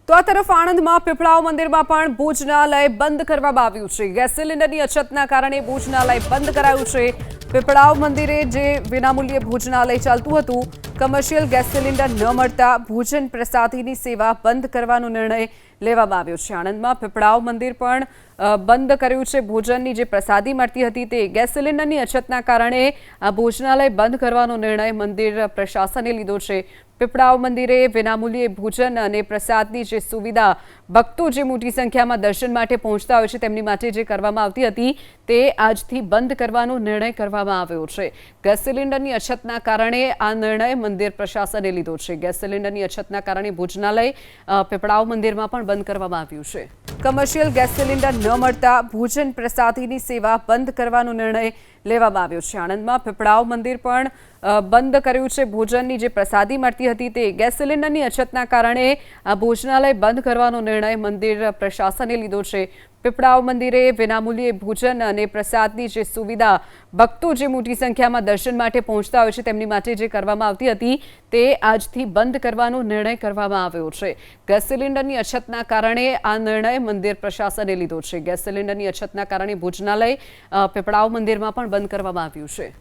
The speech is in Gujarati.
તો આ તરફ આણંદમાં પીપળાવ મંદિરમાં પણ ભોજનાલય બંધ કરવામાં આવ્યું છે। ગેસ સિલિન્ડરની અછતના કારણે ભોજનાલય બંધ કરાયું છે। પીપળાવ મંદિરે જે વિનામૂલ્યે ભોજનાલય ચાલતું હતું, કમર્શિયલ ગેસ સિલિન્ડર ન મળતા ભોજન પ્રસાદીની સેવા બંધ કરવાનો નિર્ણય લેવામાં આવ્યો છે। આણંદમાં પીપળાવ મંદિર પણ બંધ કર્યું છે। ભોજનની જે પ્રસાદી મળતી હતી તે ગેસ સિલિન્ડરની અછતના કારણે આ ભોજનાલય બંધ કરવાનો નિર્ણય મંદિર પ્રશાસને લીધો છે। પીપળાવ મંદિરે વિનામૂલ્યે ભોજન અને પ્રસાદની જે સુવિધા ભક્તો જે મોટી સંખ્યામાં દર્શન માટે પહોંચતા હોય છે તેમની માટે જે કરવામાં આવતી હતી તે આજથી બંધ કરવાનો નિર્ણય કરવામાં આવ્યો છે। ગેસ સિલિન્ડરની અછતના કારણે આ નિર્ણય મંદિર પ્રશાસને લીધો છે। ગેસ સિલિન્ડરની અછતના કારણે ભોજનાલય પીપળાવ મંદિરમાં પણ બંધ કરવામાં આવ્યું છે। કમર્શિયલ ગેસ સિલિન્ડર ન મળતા ભોજન પ્રસાદીની સેવા બંધ કરવાનો નિર્ણય લેવામાં આવ્યો છે। આણંદમાં પીપળાવ મંદિર પણ બંધ કર્યું છે। ભોજનની જે પ્રસાદી મળતી હતી તે ગેસ સિલિન્ડરની અછતના કારણે આ ભોજનાલય બંધ કરવાનો નિર્ણય મંદિર પ્રશાસને લીધો છે। પીપળાવ મંદિરે વિનામૂલ્યે ભોજન અને પ્રસાદની જે સુવિધા ભક્તો જે મોટી સંખ્યામાં દર્શન માટે પહોંચતા હોય છે તેમની માટે જે કરવામાં આવતી હતી તે આજથી બંધ કરવાનો નિર્ણય કરવામાં આવ્યો છે। ગેસ સિલિન્ડરની અછતના કારણે આ નિર્ણય મંદિર પ્રશાસને લીધો છે। ગેસ સિલિન્ડરની અછતના કારણે ભોજનાલય પીપળાવ મંદિરમાં પણ બંધ કરવામાં આવ્યું છે।